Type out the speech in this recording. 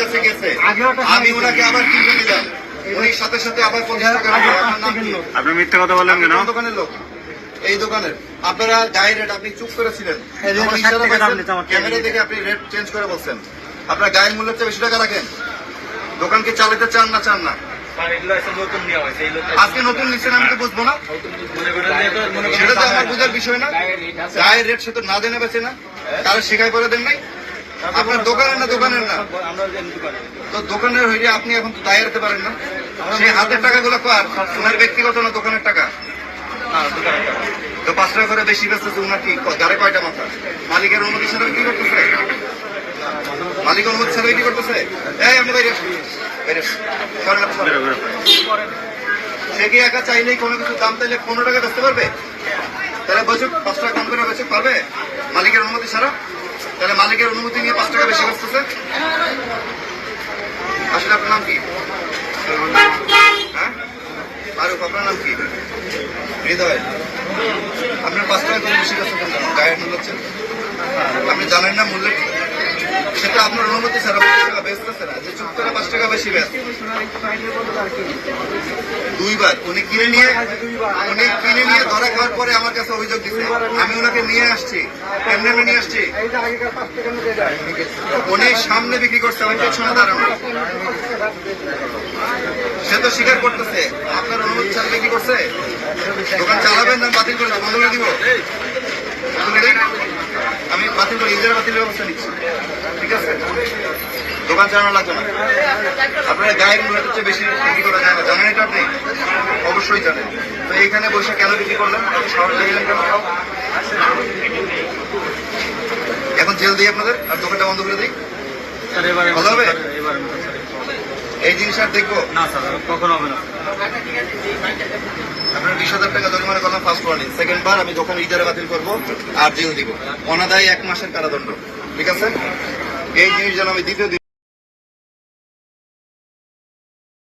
কাছে গেছে, আমি ওনাকে আবার কিনে দিলাম, উনি সাথে সাথে আবার 50 টাকা। আপনি মিথ্যা কথা বললেন কেন? দোকানের লোক, এই দোকানের আপনারা গায়ে রেট আপনি চুপ করেছিলেন, ক্যামেরা দেখে আপনি রেট চেঞ্জ করে বলছেন। আপনার গায়ের মূল্যের চেয়ে বেশি টাকা রাখেন। দোকানকে চালাতে চান না চান না? আজকে নতুন নিচ্ছেন, আমি তো বুঝবো না, সেটা তো আমার বোঝার বিষয় না। গায়ের রেট সে তো না জেনে বেছে না, তারা শেখাই করে দেন নাই। আপনার দোকানের না, দোকানের না তো দোকানের হইলে আপনি এখন তো দায় রাখতে পারেন না। সেই হাতের টাকাগুলো কার? ওনার ব্যক্তিগত না দোকানের টাকা? তো 5 টাকা করে বেশি বেচতেছে ওনার কি গাড়ি কয়টা মাথা? মালিকের অনুমতি ছাড়া কি করতেছে? মালিক অনুমতি ছাড়া কি করতেছে? এই আপনি বাইরে বাইরে সে কি একা চাইলেই কোনো কিছু দাম চাইলে 15 টাকা বেচতে পারবে? তাহলে বছর 5 টাকা কম করে বেচে পারবে মালিকের অনুমতি ছাড়া? তাহলে মালিকের অনুমতি নিয়ে 5 টাকা বেশি বেচতেছে। আসলে আপনার নাম কি? হ্যাঁ ফারুক, আপনার নাম কি? হৃদয়। আপনার 5 টাকা কম বেশি বেচতেছেন কেন? গায়ের মূল্য হচ্ছে আপনি জানেন না মূল্য কি? সেটা আপনার অনুমতি ছাড়া 5 টাকা বেচতেছে না, যে চুপ করে 5 টাকা বেশি বেচ। 2 বার উনি কিনে নিয়ে ধরা খাওয়ার পরে আমার কাছে অভিযোগ দিচ্ছে। আমি ওনাকে নিয়ে আসছি, কেমনে নিয়ে আসছি? উনি সামনে বিক্রি করছে, আমি পেছনে দাঁড়ানো। সে তো স্বীকার করতেছে আপনার অনুমতি ছাড়া বিক্রি করছে। দোকান চালাবেন না বাতিল করে বন্ধ করে দিব? আমি বাতিল করে ইজারা বাতিলের ব্যবস্থা নিচ্ছি, ঠিক আছে? দোকান চালানো লাগবে না। আপনারা গায়ের মূল্যের চেয়ে বেশি বিক্রি করা যায় না, জানেন এটা আপনি? অবশ্যই জানেন। তো এইখানে বসে কেন বিক্রি করলেন? সাহস দেখিলেন কেন? এখন জেল দিই আপনাদের, আর দোকানটা বন্ধ করে দিই, ভালো হবে? এই জিনিস আর দেখবো না স্যার, কখনো হবে না। আপনার 20,000 টাকা জরিমানা করলাম ফার্স্ট ওয়ার্নিং। সেকেন্ড বার আমি দোকান ইজারা বাতিল করবো আর জেল দিব, অনাদায়ী 1 মাসের কারাদণ্ড, ঠিক আছে? এই জিনিস যেন আমি দ্বিতীয়